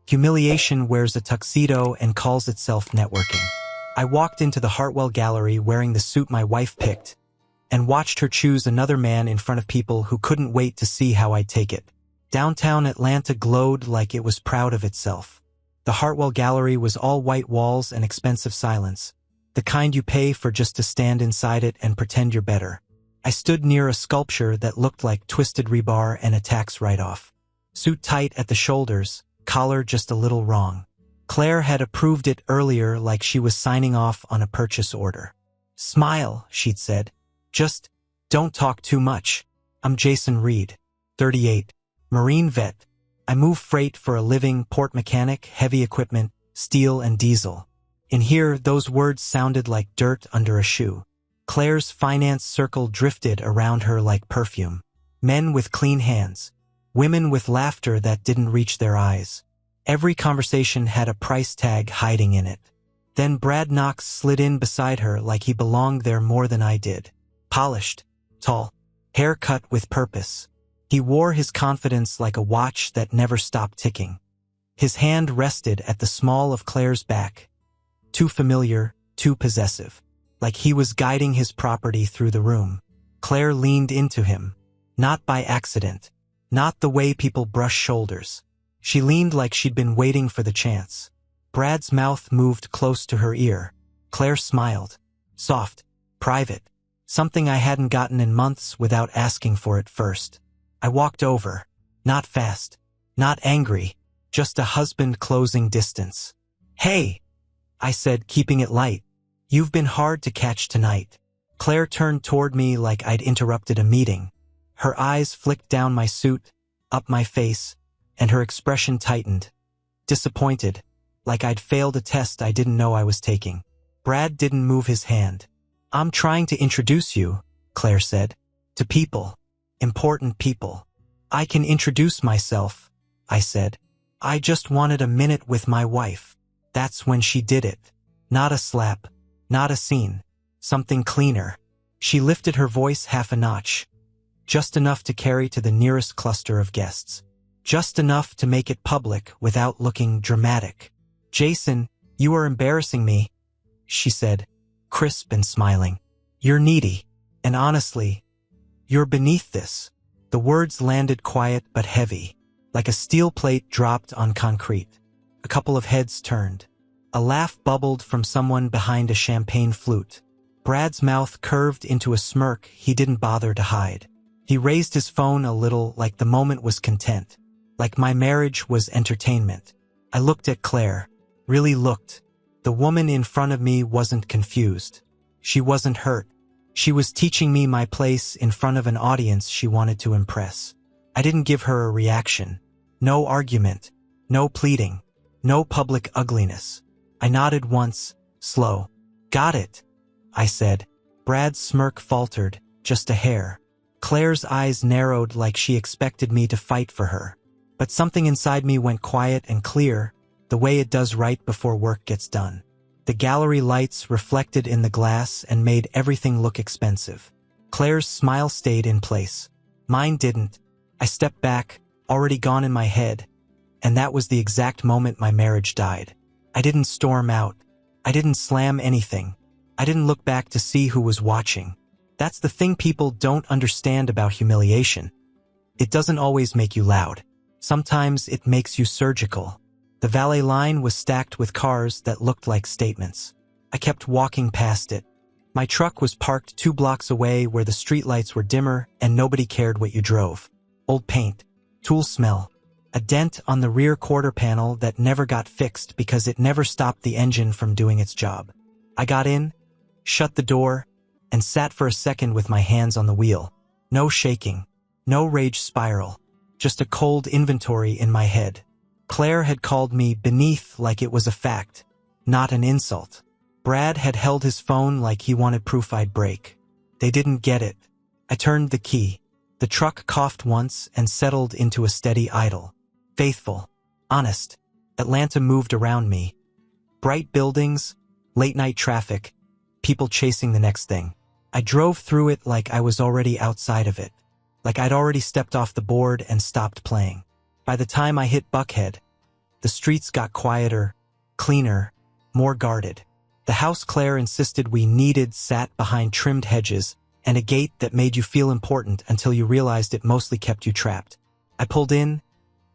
Humiliation wears a tuxedo and calls itself networking. I walked into the Hartwell Gallery wearing the suit my wife picked, and watched her choose another man in front of people who couldn't wait to see how I'd take it. Downtown Atlanta glowed like it was proud of itself. The Hartwell Gallery was all white walls and expensive silence, the kind you pay for just to stand inside it and pretend you're better. I stood near a sculpture that looked like twisted rebar and a tax write-off. Suit tight at the shoulders, collar just a little wrong. Claire had approved it earlier like she was signing off on a purchase order. "Smile," she'd said. "Just don't talk too much. I'm Jason Reed, 38, Marine vet. I move freight for a living, port mechanic, heavy equipment, steel and diesel." In here, those words sounded like dirt under a shoe. Claire's finance circle drifted around her like perfume. Men with clean hands. Women with laughter that didn't reach their eyes. Every conversation had a price tag hiding in it. Then Brad Knox slid in beside her like he belonged there more than I did. Polished, tall, hair cut with purpose. He wore his confidence like a watch that never stopped ticking. His hand rested at the small of Claire's back. Too familiar, too possessive. Like he was guiding his property through the room. Claire leaned into him. Not by accident. Not the way people brush shoulders. She leaned like she'd been waiting for the chance. Brad's mouth moved close to her ear. Claire smiled. Soft. Private. Something I hadn't gotten in months without asking for it first. I walked over. Not fast. Not angry. Just a husband closing distance. "Hey," I said, keeping it light. "You've been hard to catch tonight." Claire turned toward me like I'd interrupted a meeting. Her eyes flicked down my suit, up my face, and her expression tightened. Disappointed, like I'd failed a test I didn't know I was taking. Brad didn't move his hand. "I'm trying to introduce you," Claire said. "To people. Important people." "I can introduce myself," I said. "I just wanted a minute with my wife." That's when she did it. Not a slap. Not a scene. Something cleaner. She lifted her voice half a notch. Just enough to carry to the nearest cluster of guests. Just enough to make it public without looking dramatic. "Jason, you are embarrassing me," she said, crisp and smiling. "You're needy. And honestly, you're beneath this." The words landed quiet but heavy, like a steel plate dropped on concrete. A couple of heads turned. A laugh bubbled from someone behind a champagne flute. Brad's mouth curved into a smirk he didn't bother to hide. He raised his phone a little like the moment was content. Like my marriage was entertainment. I looked at Claire. Really looked. The woman in front of me wasn't confused. She wasn't hurt. She was teaching me my place in front of an audience she wanted to impress. I didn't give her a reaction. No argument. No pleading. No public ugliness. I nodded once, slow. "Got it," I said. Brad's smirk faltered, just a hair. Claire's eyes narrowed like she expected me to fight for her. But something inside me went quiet and clear, the way it does right before work gets done. The gallery lights reflected in the glass and made everything look expensive. Claire's smile stayed in place. Mine didn't. I stepped back, already gone in my head, and that was the exact moment my marriage died. I didn't storm out. I didn't slam anything. I didn't look back to see who was watching. That's the thing people don't understand about humiliation. It doesn't always make you loud. Sometimes it makes you surgical. The valet line was stacked with cars that looked like statements. I kept walking past it. My truck was parked 2 blocks away where the streetlights were dimmer and nobody cared what you drove. Old paint. Tool smell. A dent on the rear quarter panel that never got fixed because it never stopped the engine from doing its job. I got in, shut the door, and sat for a second with my hands on the wheel. No shaking. No rage spiral. Just a cold inventory in my head. Claire had called me beneath like it was a fact, not an insult. Brad had held his phone like he wanted proof I'd break. They didn't get it. I turned the key. The truck coughed once and settled into a steady idle. Faithful. Honest. Atlanta moved around me. Bright buildings, late-night traffic, people chasing the next thing. I drove through it like I was already outside of it. Like I'd already stepped off the board and stopped playing. By the time I hit Buckhead, The streets got quieter, cleaner, more guarded. The house Claire insisted we needed sat behind trimmed hedges and a gate that made you feel important until you realized it mostly kept you trapped. I pulled in,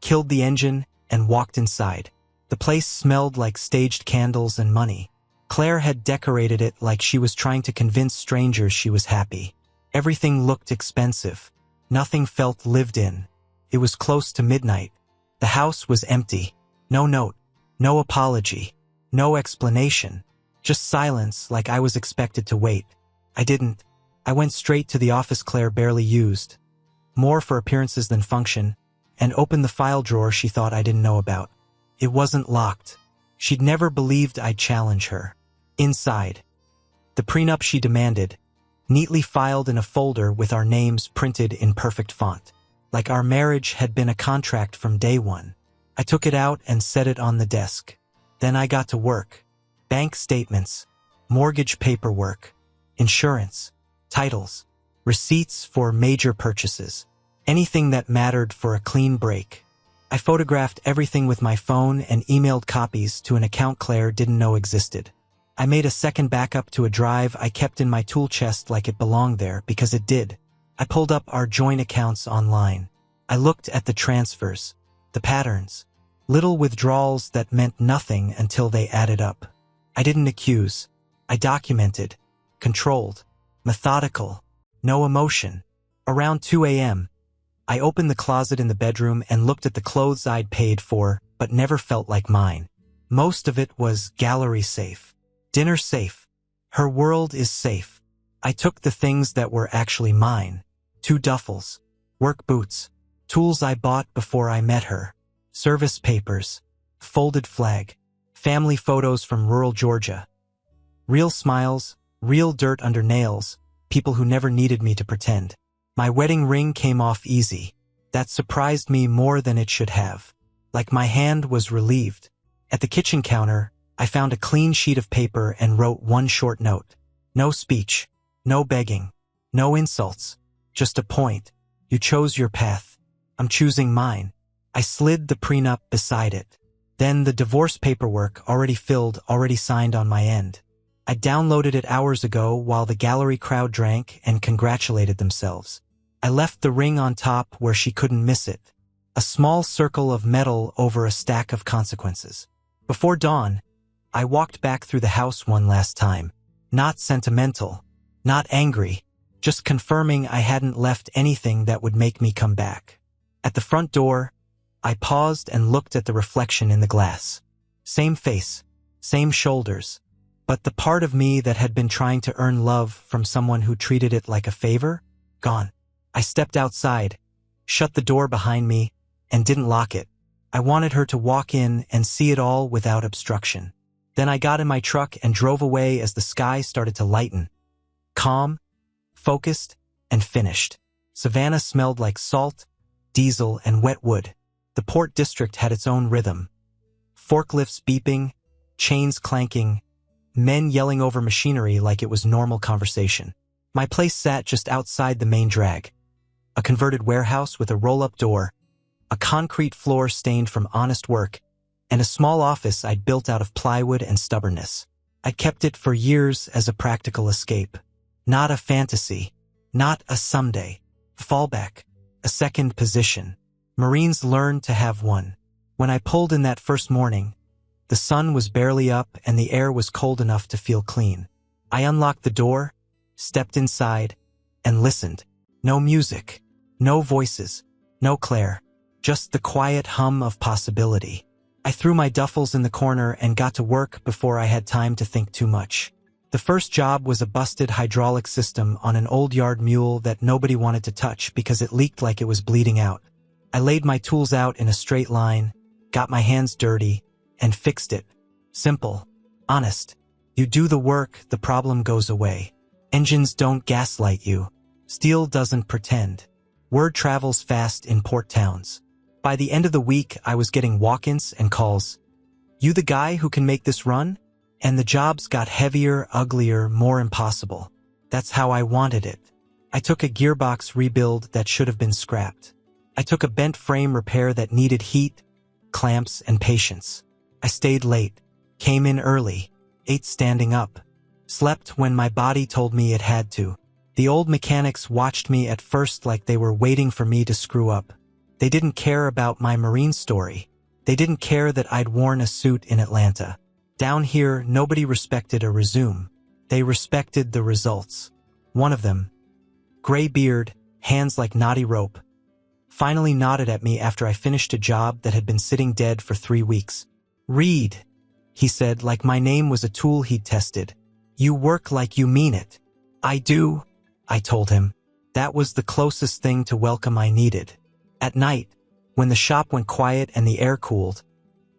killed the engine, and walked inside. The place smelled like staged candles and money. Claire had decorated it like she was trying to convince strangers she was happy. Everything looked expensive. Nothing felt lived in. It was close to midnight. The house was empty. No note, no apology, no explanation. Just silence, like I was expected to wait. I didn't. I went straight to the office Claire barely used, more for appearances than function, and opened the file drawer she thought I didn't know about. It wasn't locked. She'd never believed I'd challenge her. Inside, the prenup she demanded, neatly filed in a folder with our names printed in perfect font, like our marriage had been a contract from day one. I took it out and set it on the desk. Then I got to work. Bank statements, mortgage paperwork, insurance, titles, receipts for major purchases, anything that mattered for a clean break. I photographed everything with my phone and emailed copies to an account Claire didn't know existed. I made a second backup to a drive I kept in my tool chest like it belonged there because it did. I pulled up our joint accounts online. I looked at the transfers, the patterns, little withdrawals that meant nothing until they added up. I didn't accuse. I documented, controlled, methodical, no emotion. Around 2 a.m., I opened the closet in the bedroom and looked at the clothes I'd paid for but never felt like mine. Most of it was gallery safe, dinner safe, her world is safe. I took the things that were actually mine, 2 duffels, work boots, tools I bought before I met her, service papers, folded flag, family photos from rural Georgia. Real smiles, real dirt under nails, people who never needed me to pretend. My wedding ring came off easy. That surprised me more than it should have. Like my hand was relieved. At the kitchen counter, I found a clean sheet of paper and wrote one short note. No speech, no begging, no insults, just a point. You chose your path. I'm choosing mine. I slid the prenup beside it. Then the divorce paperwork, already filled, already signed on my end. I downloaded it hours ago while the gallery crowd drank and congratulated themselves. I left the ring on top where she couldn't miss it. A small circle of metal over a stack of consequences. Before dawn, I walked back through the house one last time. Not sentimental, not angry, just confirming I hadn't left anything that would make me come back. At the front door, I paused and looked at the reflection in the glass. Same face, same shoulders, but the part of me that had been trying to earn love from someone who treated it like a favor, gone. I stepped outside, shut the door behind me, and didn't lock it. I wanted her to walk in and see it all without obstruction. Then I got in my truck and drove away as the sky started to lighten. Calm, focused, and finished. Savannah smelled like salt, diesel, and wet wood. The Port District had its own rhythm. Forklifts beeping, chains clanking, men yelling over machinery like it was normal conversation. My place sat just outside the main drag. A converted warehouse with a roll-up door, a concrete floor stained from honest work, and a small office I'd built out of plywood and stubbornness. I'd kept it for years as a practical escape. Not a fantasy, not a someday. Fallback, a second position. Marines learned to have one. When I pulled in that first morning, the sun was barely up and the air was cold enough to feel clean. I unlocked the door, stepped inside, and listened. No music, no voices, no Claire, just the quiet hum of possibility. I threw my duffels in the corner and got to work before I had time to think too much. The first job was a busted hydraulic system on an old yard mule that nobody wanted to touch because it leaked like it was bleeding out. I laid my tools out in a straight line, got my hands dirty, and fixed it. Simple, honest. You do the work, the problem goes away. Engines don't gaslight you. Steel doesn't pretend. Word travels fast in port towns. By the end of the week, I was getting walk-ins and calls. You the guy who can make this run? And the jobs got heavier, uglier, more impossible. That's how I wanted it. I took a gearbox rebuild that should have been scrapped. I took a bent frame repair that needed heat, clamps, and patience. I stayed late, came in early, ate standing up, slept when my body told me it had to. The old mechanics watched me at first like they were waiting for me to screw up. They didn't care about my Marine story. They didn't care that I'd worn a suit in Atlanta. Down here, nobody respected a resume. They respected the results. One of them, gray beard, hands like knotty rope, finally nodded at me after I finished a job that had been sitting dead for 3 weeks. "Reed," he said, like my name was a tool he'd tested. "You work like you mean it." "I do," I told him. That was the closest thing to welcome I needed. At night, when the shop went quiet and the air cooled,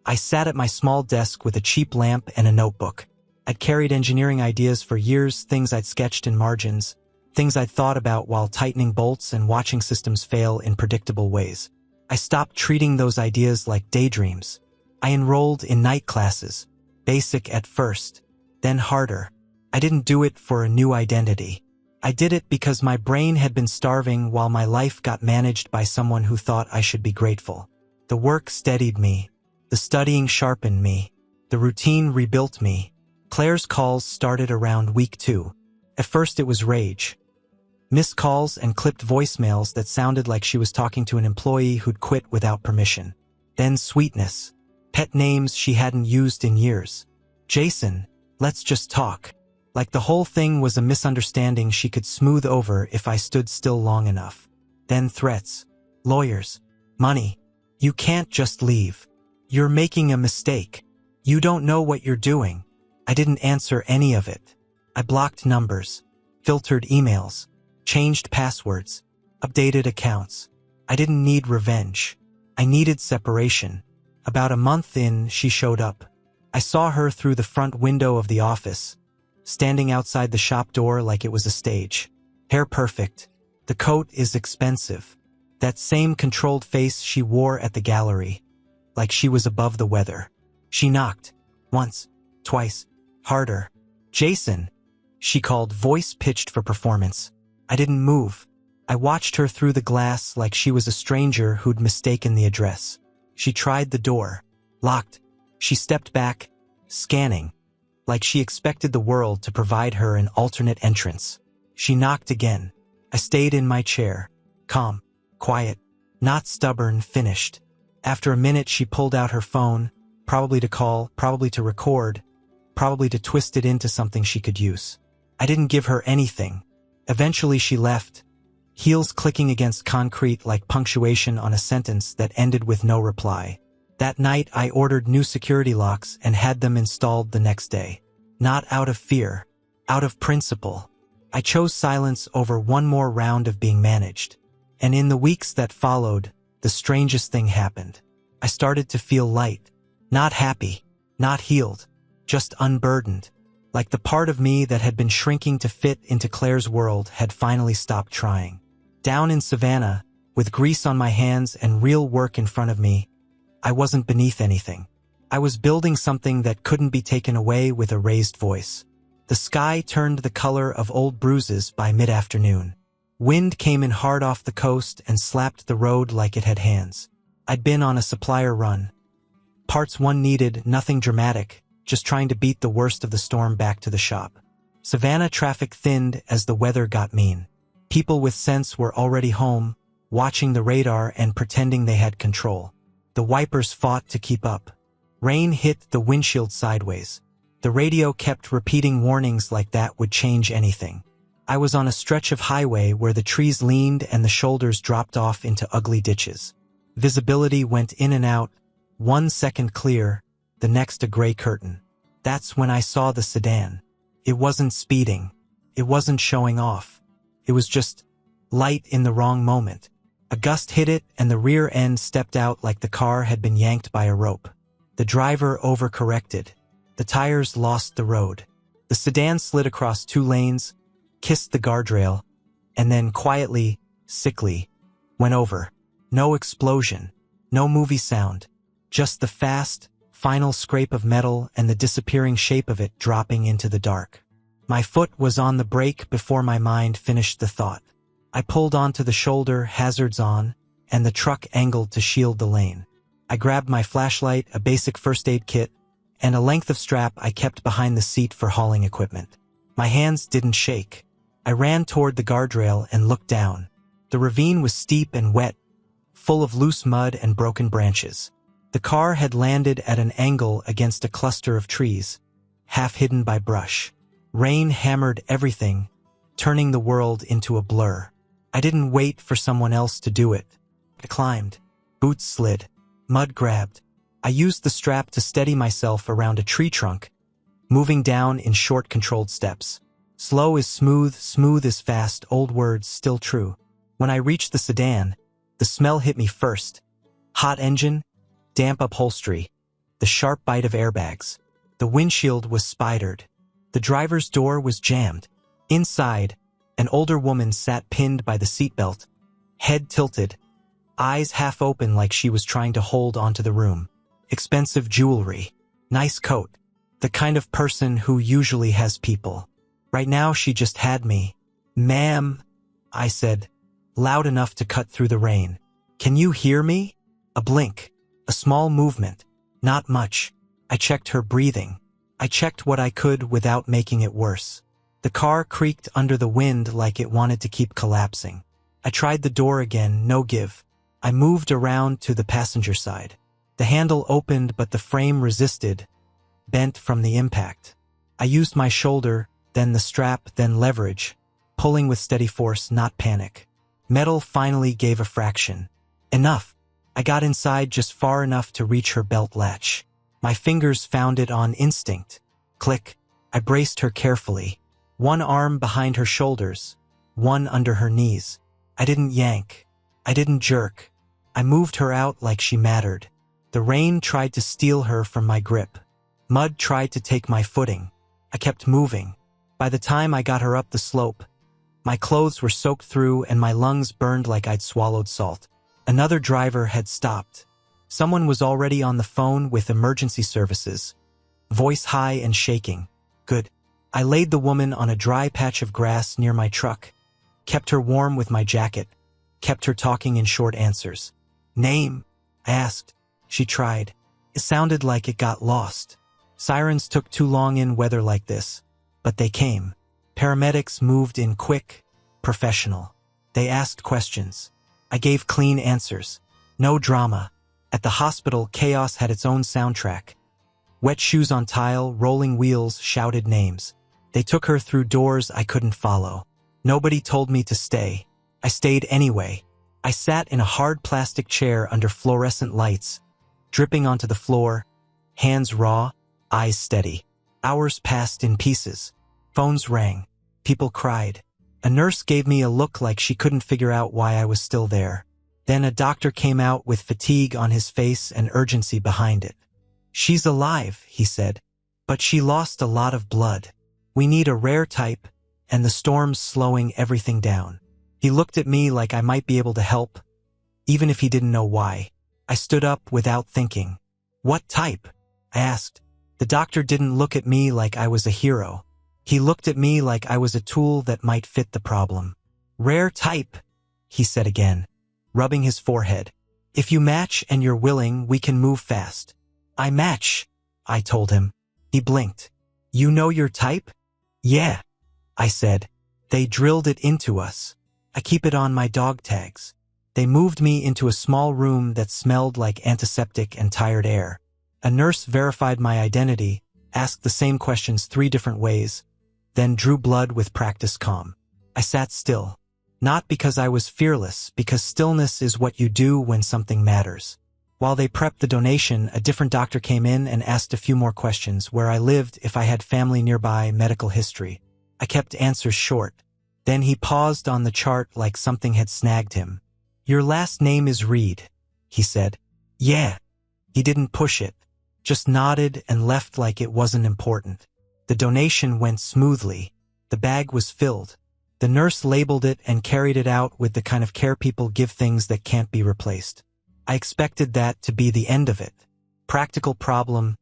I sat at my small desk with a cheap lamp and a notebook. I'd carried engineering ideas for years, things I'd sketched in margins, things I'd thought about while tightening bolts and watching systems fail in predictable ways. I stopped treating those ideas like daydreams. I enrolled in night classes, basic at first, then harder. I didn't do it for a new identity. I did it because my brain had been starving while my life got managed by someone who thought I should be grateful. The work steadied me. The studying sharpened me. The routine rebuilt me. Claire's calls started around week 2. At first it was rage. Missed calls and clipped voicemails that sounded like she was talking to an employee who'd quit without permission. Then sweetness. Pet names she hadn't used in years. "Jason, let's just talk." Like the whole thing was a misunderstanding she could smooth over if I stood still long enough. Then threats. Lawyers. Money. "You can't just leave. You're making a mistake. You don't know what you're doing." I didn't answer any of it. I blocked numbers, filtered emails, changed passwords, updated accounts. I didn't need revenge. I needed separation. About a month in, she showed up. I saw her through the front window of the office, standing outside the shop door like it was a stage. Hair perfect. The coat is expensive. That same controlled face she wore at the gallery, like she was above the weather. She knocked. Once. Twice. Harder. "Jason," she called, voice pitched for performance. I didn't move. I watched her through the glass like she was a stranger who'd mistaken the address. She tried the door. Locked. She stepped back, scanning, like she expected the world to provide her an alternate entrance. She knocked again. I stayed in my chair, calm, quiet, not stubborn, finished. After a minute she pulled out her phone, probably to call, probably to record, probably to twist it into something she could use. I didn't give her anything. Eventually she left, heels clicking against concrete like punctuation on a sentence that ended with no reply. That night I ordered new security locks and had them installed the next day. Not out of fear, out of principle. I chose silence over one more round of being managed. And in the weeks that followed, the strangest thing happened. I started to feel light. Not happy, not healed, just unburdened. Like the part of me that had been shrinking to fit into Claire's world had finally stopped trying. Down in Savannah, with grease on my hands and real work in front of me, I wasn't beneath anything. I was building something that couldn't be taken away with a raised voice. The sky turned the color of old bruises by mid-afternoon. Wind came in hard off the coast and slapped the road like it had hands. I'd been on a supplier run. Parts one needed, nothing dramatic, just trying to beat the worst of the storm back to the shop. Savannah traffic thinned as the weather got mean. People with sense were already home, watching the radar and pretending they had control. The wipers fought to keep up. Rain hit the windshield sideways. The radio kept repeating warnings like that would change anything. I was on a stretch of highway where the trees leaned and the shoulders dropped off into ugly ditches. Visibility went in and out, 1 second clear, the next a gray curtain. That's when I saw the sedan. It wasn't speeding. It wasn't showing off. It was just light in the wrong moment. A gust hit it and the rear end stepped out like the car had been yanked by a rope. The driver overcorrected. The tires lost the road. The sedan slid across 2 lanes, kissed the guardrail, and then quietly, sickly, went over. No explosion, no movie sound, just the fast, final scrape of metal and the disappearing shape of it dropping into the dark. My foot was on the brake before my mind finished the thought. I pulled onto the shoulder, hazards on, and the truck angled to shield the lane. I grabbed my flashlight, a basic first aid kit, and a length of strap I kept behind the seat for hauling equipment. My hands didn't shake. I ran toward the guardrail and looked down. The ravine was steep and wet, full of loose mud and broken branches. The car had landed at an angle against a cluster of trees, half hidden by brush. Rain hammered everything, turning the world into a blur. I didn't wait for someone else to do it. I climbed. Boots slid. Mud grabbed. I used the strap to steady myself around a tree trunk, moving down in short, controlled steps. Slow is smooth, smooth is fast, old words still true. When I reached the sedan, the smell hit me first. Hot engine, damp upholstery, the sharp bite of airbags. The windshield was spidered. The driver's door was jammed. Inside, an older woman sat pinned by the seatbelt, head tilted, eyes half open like she was trying to hold onto the room. Expensive jewelry, nice coat, the kind of person who usually has people. Right now she just had me. "Ma'am," I said, loud enough to cut through the rain. "Can you hear me?" A blink, a small movement, not much. I checked her breathing. I checked what I could without making it worse. The car creaked under the wind like it wanted to keep collapsing. I tried the door again, no give. I moved around to the passenger side. The handle opened, but the frame resisted, bent from the impact. I used my shoulder, then the strap, then leverage, pulling with steady force, not panic. Metal finally gave a fraction. Enough. I got inside just far enough to reach her belt latch. My fingers found it on instinct. Click. I braced her carefully. One arm behind her shoulders, one under her knees. I didn't yank. I didn't jerk. I moved her out like she mattered. The rain tried to steal her from my grip. Mud tried to take my footing. I kept moving. By the time I got her up the slope, my clothes were soaked through and my lungs burned like I'd swallowed salt. Another driver had stopped. Someone was already on the phone with emergency services, voice high and shaking. Good. I laid the woman on a dry patch of grass near my truck, kept her warm with my jacket, kept her talking in short answers. "Name?" I asked. She tried. It sounded like it got lost. Sirens took too long in weather like this, but they came. Paramedics moved in quick, professional. They asked questions. I gave clean answers. No drama. At the hospital, chaos had its own soundtrack. Wet shoes on tile, rolling wheels, shouted names. They took her through doors I couldn't follow. Nobody told me to stay. I stayed anyway. I sat in a hard plastic chair under fluorescent lights, dripping onto the floor, hands raw, eyes steady. Hours passed in pieces. Phones rang. People cried. A nurse gave me a look like she couldn't figure out why I was still there. Then a doctor came out with fatigue on his face and urgency behind it. "She's alive," he said, "but she lost a lot of blood. We need a rare type, and the storm's slowing everything down." He looked at me like I might be able to help, even if he didn't know why. I stood up without thinking. "What type?" I asked. The doctor didn't look at me like I was a hero. He looked at me like I was a tool that might fit the problem. "Rare type," he said again, rubbing his forehead. "If you match and you're willing, we can move fast." "I match," I told him. He blinked. "You know your type?" "Yeah," I said. "They drilled it into us. I keep it on my dog tags." They moved me into a small room that smelled like antiseptic and tired air. A nurse verified my identity, asked the same questions 3 different ways, then drew blood with practiced calm. I sat still. Not because I was fearless, because stillness is what you do when something matters. While they prepped the donation, a different doctor came in and asked a few more questions: where I lived, if I had family nearby, medical history. I kept answers short. Then he paused on the chart like something had snagged him. "Your last name is Reed," he said. "Yeah." He didn't push it, just nodded and left like it wasn't important. The donation went smoothly. The bag was filled. The nurse labeled it and carried it out with the kind of care people give things that can't be replaced. I expected that to be the end of it. Practical problem,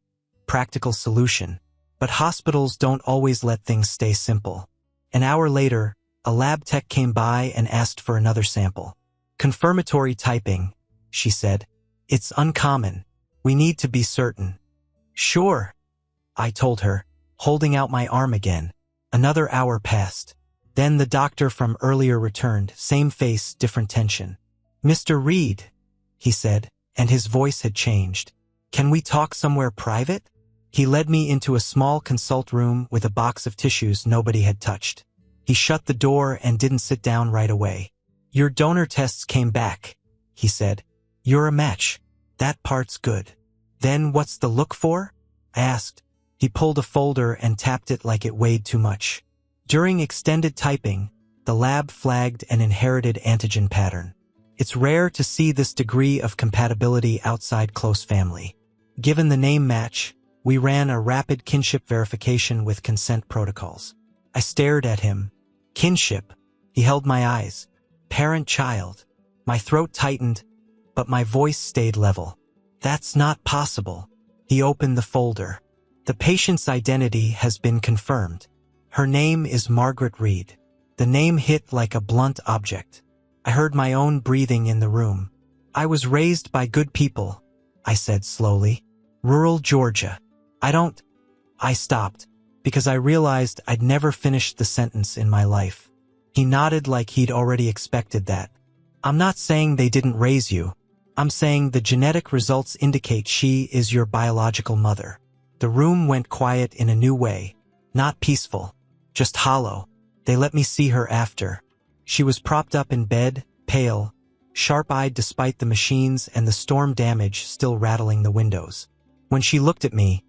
practical solution. But hospitals don't always let things stay simple. An hour later, a lab tech came by and asked for another sample. "Confirmatory typing," she said. It's uncommon. We need to be certain. Sure, I told her, holding out my arm again. Another hour passed. Then the doctor from earlier returned, same face, different tension. Mr. Reed, he said, and his voice had changed. Can we talk somewhere private? He led me into a small consult room with a box of tissues nobody had touched. He shut the door and didn't sit down right away. Your donor tests came back, he said. You're a match. That part's good. Then what's the look for? I asked. He pulled a folder and tapped it like it weighed too much. During extended typing, the lab flagged an inherited antigen pattern. It's rare to see this degree of compatibility outside close family. Given the name match, we ran a rapid kinship verification with consent protocols. I stared at him. Kinship. He held my eyes. Parent-child. My throat tightened, but my voice stayed level. That's not possible. He opened the folder. The patient's identity has been confirmed. Her name is Margaret Reed. The name hit like a blunt object. I heard my own breathing in the room. I was raised by good people, I said slowly. Rural Georgia. I stopped, because I realized I'd never finished the sentence in my life. He nodded like he'd already expected that. I'm not saying they didn't raise you. I'm saying the genetic results indicate she is your biological mother. The room went quiet in a new way. Not peaceful, just hollow. They let me see her after. She was propped up in bed, pale, sharp-eyed despite the machines and the storm damage still rattling the windows. When she looked at me,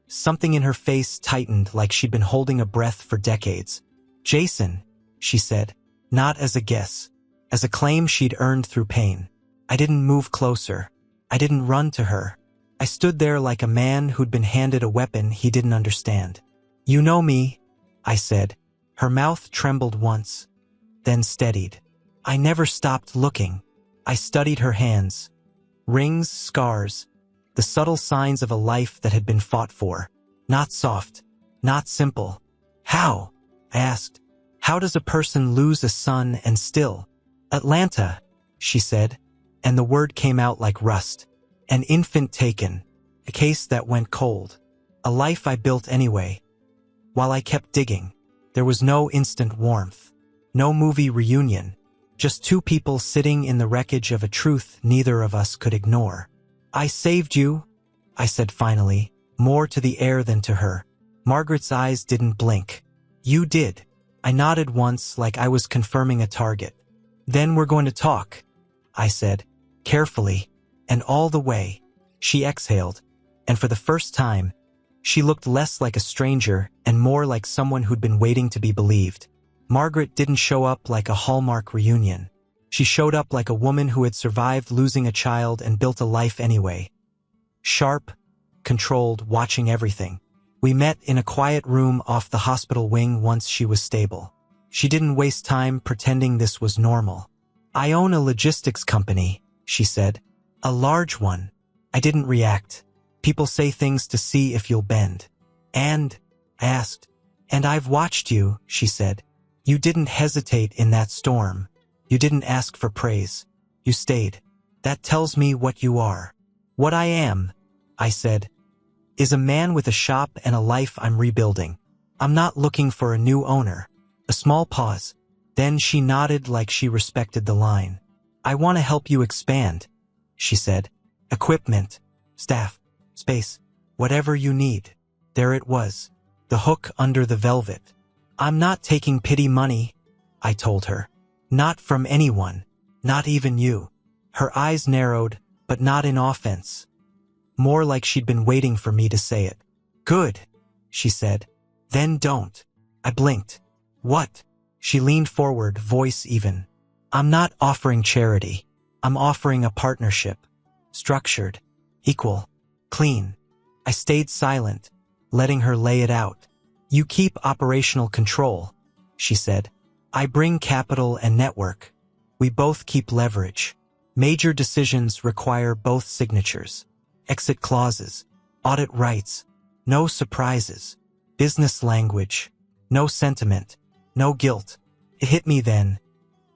something in her face tightened like she'd been holding a breath for decades. Jason, she said, not as a guess, as a claim she'd earned through pain. I didn't move closer. I didn't run to her. I stood there like a man who'd been handed a weapon he didn't understand. You know me, I said. Her mouth trembled once, then steadied. I never stopped looking. I studied her hands. Rings, scars, the subtle signs of a life that had been fought for. Not soft, not simple. How? I asked. How does a person lose a son and still? Atlanta, she said, and the word came out like rust. An infant taken, a case that went cold. A life I built anyway. While I kept digging, there was no instant warmth. No movie reunion. Just two people sitting in the wreckage of a truth neither of us could ignore. I saved you, I said finally, more to the air than to her. Margaret's eyes didn't blink. You did. I nodded once like I was confirming a target. Then we're going to talk, I said, carefully, and all the way. She exhaled, and for the first time, she looked less like a stranger and more like someone who'd been waiting to be believed. Margaret didn't show up like a Hallmark reunion. She showed up like a woman who had survived losing a child and built a life anyway. Sharp, controlled, watching everything. We met in a quiet room off the hospital wing once she was stable. She didn't waste time pretending this was normal. I own a logistics company, she said. A large one. I didn't react. People say things to see if you'll bend. And? I asked. And I've watched you, she said. You didn't hesitate in that storm. You didn't ask for praise. You stayed. That tells me what you are. What I am, I said, is a man with a shop and a life I'm rebuilding. I'm not looking for a new owner. A small pause. Then she nodded like she respected the line. I want to help you expand, she said. Equipment, staff, space, whatever you need. There it was. The hook under the velvet. I'm not taking pity money, I told her. Not from anyone. Not even you. Her eyes narrowed, but not in offense. More like she'd been waiting for me to say it. Good, she said. Then don't. I blinked. What? She leaned forward, voice even. I'm not offering charity. I'm offering a partnership. Structured. Equal. Clean. I stayed silent, letting her lay it out. You keep operational control, she said. I bring capital and network. We both keep leverage. Major decisions require both signatures. Exit clauses. Audit rights. No surprises. Business language. No sentiment. No guilt. It hit me then.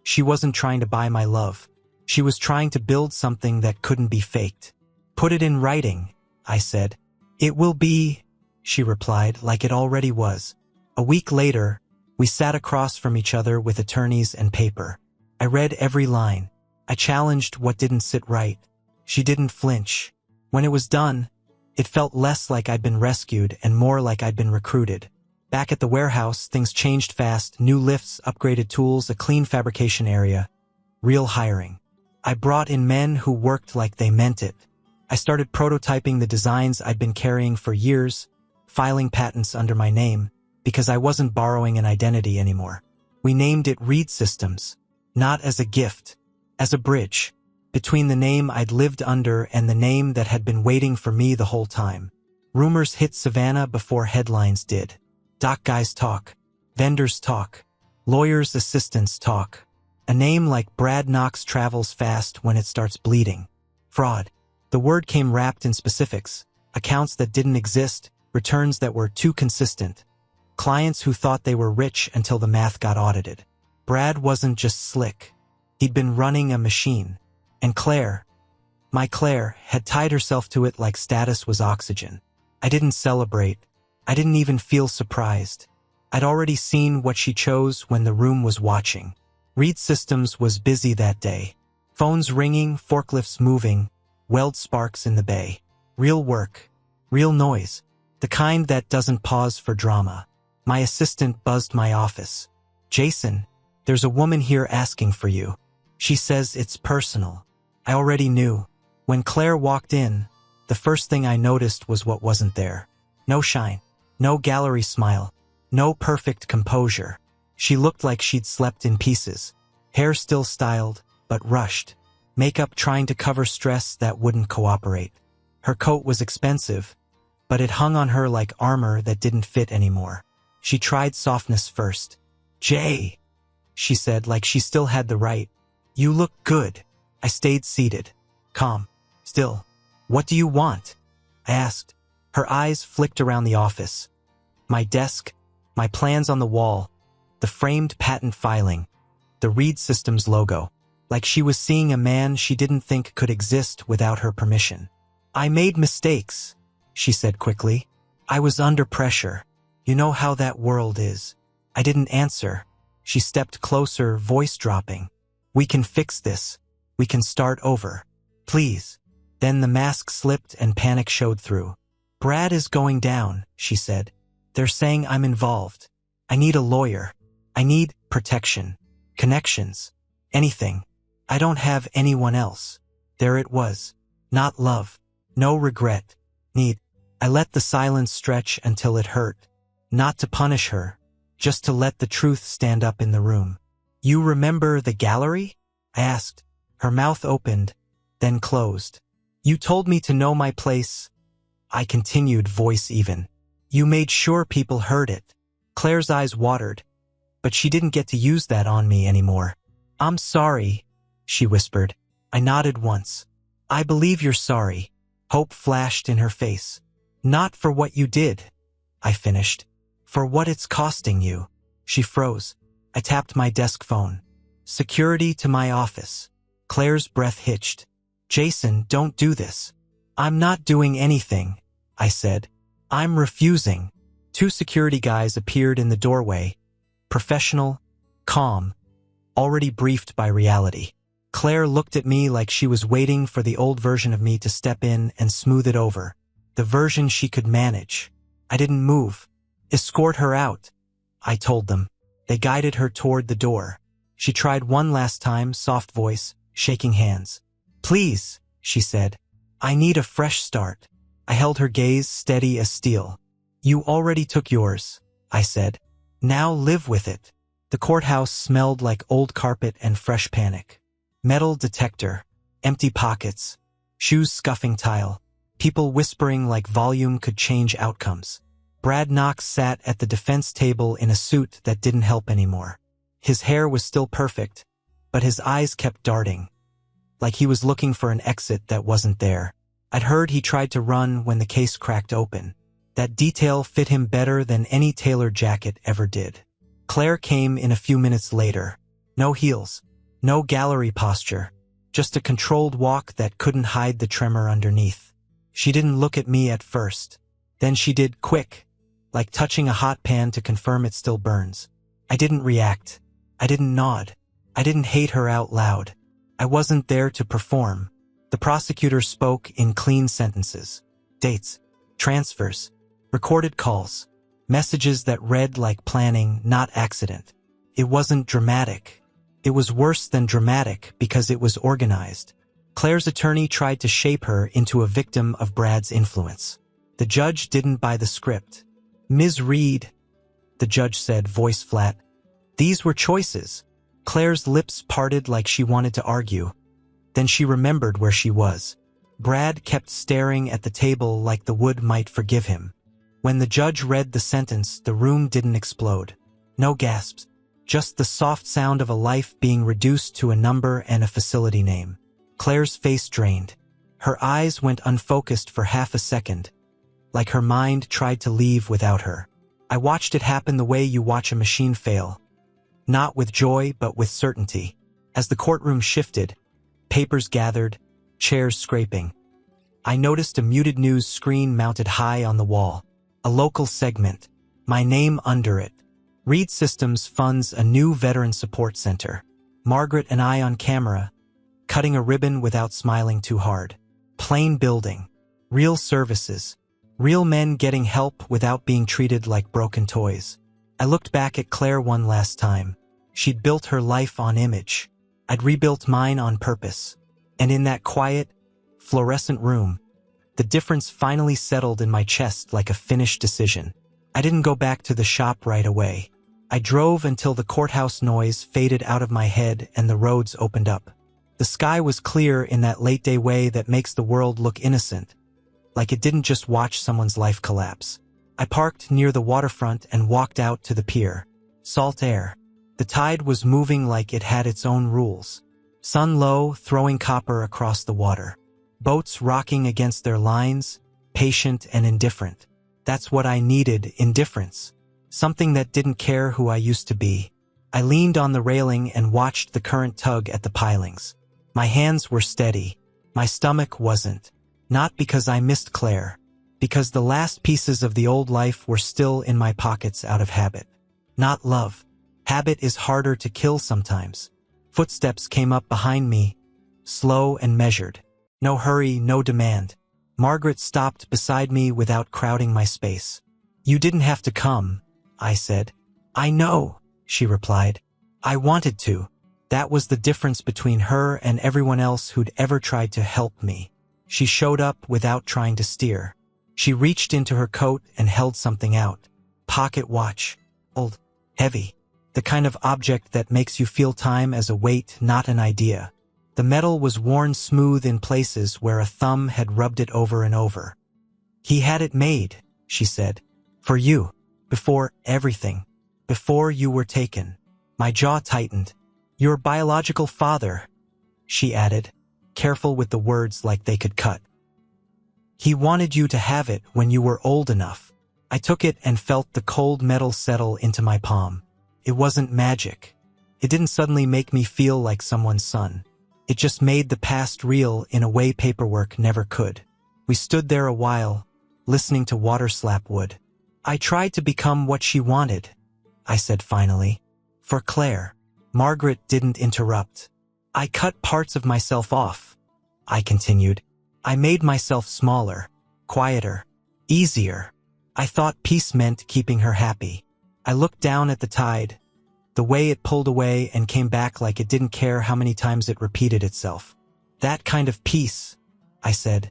She wasn't trying to buy my love. She was trying to build something that couldn't be faked. Put it in writing, I said. It will be, she replied, like it already was. A week later, we sat across from each other with attorneys and paper. I read every line. I challenged what didn't sit right. She didn't flinch. When it was done, it felt less like I'd been rescued and more like I'd been recruited. Back at the warehouse, things changed fast. New lifts, upgraded tools, a clean fabrication area. Real hiring. I brought in men who worked like they meant it. I started prototyping the designs I'd been carrying for years, filing patents under my name, because I wasn't borrowing an identity anymore. We named it Reed Systems, not as a gift, as a bridge, between the name I'd lived under and the name that had been waiting for me the whole time. Rumors hit Savannah before headlines did. Doc guys talk, vendors talk, lawyers' assistants talk. A name like Brad Knox travels fast when it starts bleeding. Fraud. The word came wrapped in specifics, accounts that didn't exist, returns that were too consistent, clients who thought they were rich until the math got audited. Brad wasn't just slick. He'd been running a machine. And Claire, my Claire, had tied herself to it like status was oxygen. I didn't celebrate. I didn't even feel surprised. I'd already seen what she chose when the room was watching. Reed Systems was busy that day. Phones ringing, forklifts moving, weld sparks in the bay. Real work. Real noise. The kind that doesn't pause for drama. My assistant buzzed my office. Jason, there's a woman here asking for you. She says it's personal. I already knew. When Claire walked in, the first thing I noticed was what wasn't there. No shine. No gallery smile. No perfect composure. She looked like she'd slept in pieces. Hair still styled, but rushed. Makeup trying to cover stress that wouldn't cooperate. Her coat was expensive, but it hung on her like armor that didn't fit anymore. She tried softness first. Jay, she said like she still had the right. You look good. I stayed seated. Calm. Still. What do you want? I asked. Her eyes flicked around the office. My desk, my plans on the wall, the framed patent filing, the Reed Systems logo, like she was seeing a man she didn't think could exist without her permission. I made mistakes, she said quickly. I was under pressure. You know how that world is. I didn't answer. She stepped closer, voice dropping. We can fix this. We can start over. Please. Then the mask slipped and panic showed through. Brad is going down, she said. They're saying I'm involved. I need a lawyer. I need protection. Connections. Anything. I don't have anyone else. There it was. Not love. No regret. Need. I let the silence stretch until it hurt. Not to punish her. Just to let the truth stand up in the room. You remember the gallery? I asked. Her mouth opened, then closed. You told me to know my place. I continued, voice even. You made sure people heard it. Claire's eyes watered, but she didn't get to use that on me anymore. I'm sorry, she whispered. I nodded once. I believe you're sorry. Hope flashed in her face. Not for what you did, I finished. For what it's costing you. She froze. I tapped my desk phone. Security to my office. Claire's breath hitched. Jason, don't do this. I'm not doing anything, I said. I'm refusing. Two security guys appeared in the doorway. Professional, calm, already briefed by reality. Claire looked at me like she was waiting for the old version of me to step in and smooth it over. The version she could manage. I didn't move. Escort her out, I told them. They guided her toward the door. She tried one last time, soft voice, shaking hands. Please, she said. I need a fresh start. I held her gaze steady as steel. You already took yours, I said. Now live with it. The courthouse smelled like old carpet and fresh panic. Metal detector, empty pockets, shoes scuffing tile, people whispering like volume could change outcomes. Brad Knox sat at the defense table in a suit that didn't help anymore. His hair was still perfect, but his eyes kept darting, like he was looking for an exit that wasn't there. I'd heard he tried to run when the case cracked open. That detail fit him better than any tailored jacket ever did. Claire came in a few minutes later. No heels, no gallery posture, just a controlled walk that couldn't hide the tremor underneath. She didn't look at me at first. Then she did, quick, like touching a hot pan to confirm it still burns. I didn't react. I didn't nod. I didn't hate her out loud. I wasn't there to perform. The prosecutor spoke in clean sentences. Dates, transfers, recorded calls, messages that read like planning, not accident. It wasn't dramatic. It was worse than dramatic because it was organized. Claire's attorney tried to shape her into a victim of Brad's influence. The judge didn't buy the script. Ms. Reed, the judge said, voice flat. These were choices. Claire's lips parted like she wanted to argue. Then she remembered where she was. Brad kept staring at the table like the wood might forgive him. When the judge read the sentence, the room didn't explode. No gasps. Just the soft sound of a life being reduced to a number and a facility name. Claire's face drained. Her eyes went unfocused for half a second, like her mind tried to leave without her. I watched it happen the way you watch a machine fail. Not with joy, but with certainty. As the courtroom shifted, papers gathered, chairs scraping. I noticed a muted news screen mounted high on the wall. A local segment. My name under it. Reed Systems funds a new veteran support center. Margaret and I on camera, cutting a ribbon without smiling too hard. Plain building. Real services. Real men getting help without being treated like broken toys. I looked back at Claire one last time. She'd built her life on image. I'd rebuilt mine on purpose. And in that quiet, fluorescent room, the difference finally settled in my chest like a finished decision. I didn't go back to the shop right away. I drove until the courthouse noise faded out of my head and the roads opened up. The sky was clear in that late-day way that makes the world look innocent, like it didn't just watch someone's life collapse. I parked near the waterfront and walked out to the pier. Salt air. The tide was moving like it had its own rules. Sun low, throwing copper across the water. Boats rocking against their lines, patient and indifferent. That's what I needed, indifference. Something that didn't care who I used to be. I leaned on the railing and watched the current tug at the pilings. My hands were steady. My stomach wasn't. Not because I missed Claire. Because the last pieces of the old life were still in my pockets out of habit. Not love. Habit is harder to kill sometimes. Footsteps came up behind me, slow and measured. No hurry, no demand. Margaret stopped beside me without crowding my space. You didn't have to come, I said. I know, she replied. I wanted to. That was the difference between her and everyone else who'd ever tried to help me. She showed up without trying to steer. She reached into her coat and held something out. Pocket watch. Old. Heavy. The kind of object that makes you feel time as a weight, not an idea. The metal was worn smooth in places where a thumb had rubbed it over and over. He had it made, she said. For you. Before everything. Before you were taken. My jaw tightened. Your biological father, she added, careful with the words like they could cut. He wanted you to have it when you were old enough. I took it and felt the cold metal settle into my palm. It wasn't magic. It didn't suddenly make me feel like someone's son. It just made the past real in a way paperwork never could. We stood there a while, listening to water slap wood. I tried to become what she wanted, I said finally. For Claire. Margaret didn't interrupt. I cut parts of myself off, I continued. I made myself smaller, quieter, easier. I thought peace meant keeping her happy. I looked down at the tide, the way it pulled away and came back like it didn't care how many times it repeated itself. That kind of peace, I said,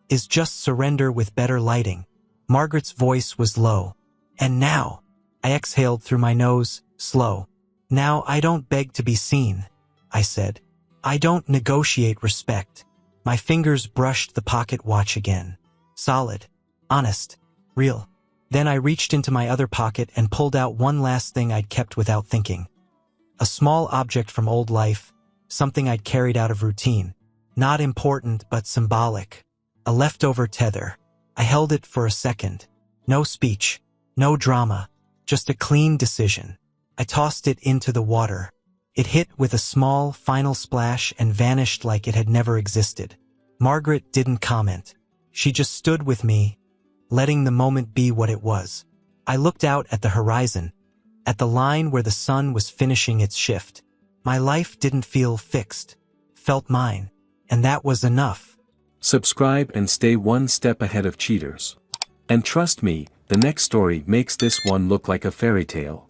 is just surrender with better lighting. Margaret's voice was low. And now, I exhaled through my nose, slow. Now I don't beg to be seen, I said. I don't negotiate respect. My fingers brushed the pocket watch again. Solid, honest, real. Then I reached into my other pocket and pulled out one last thing I'd kept without thinking. A small object from old life, something I'd carried out of routine. Not important, but symbolic. A leftover tether. I held it for a second. No speech, no drama, just a clean decision. I tossed it into the water. It hit with a small, final splash and vanished like it had never existed. Margaret didn't comment. She just stood with me, letting the moment be what it was. I looked out at the horizon, at the line where the sun was finishing its shift. My life didn't feel fixed, felt mine, and that was enough. Subscribe and stay one step ahead of cheaters. And trust me, the next story makes this one look like a fairy tale.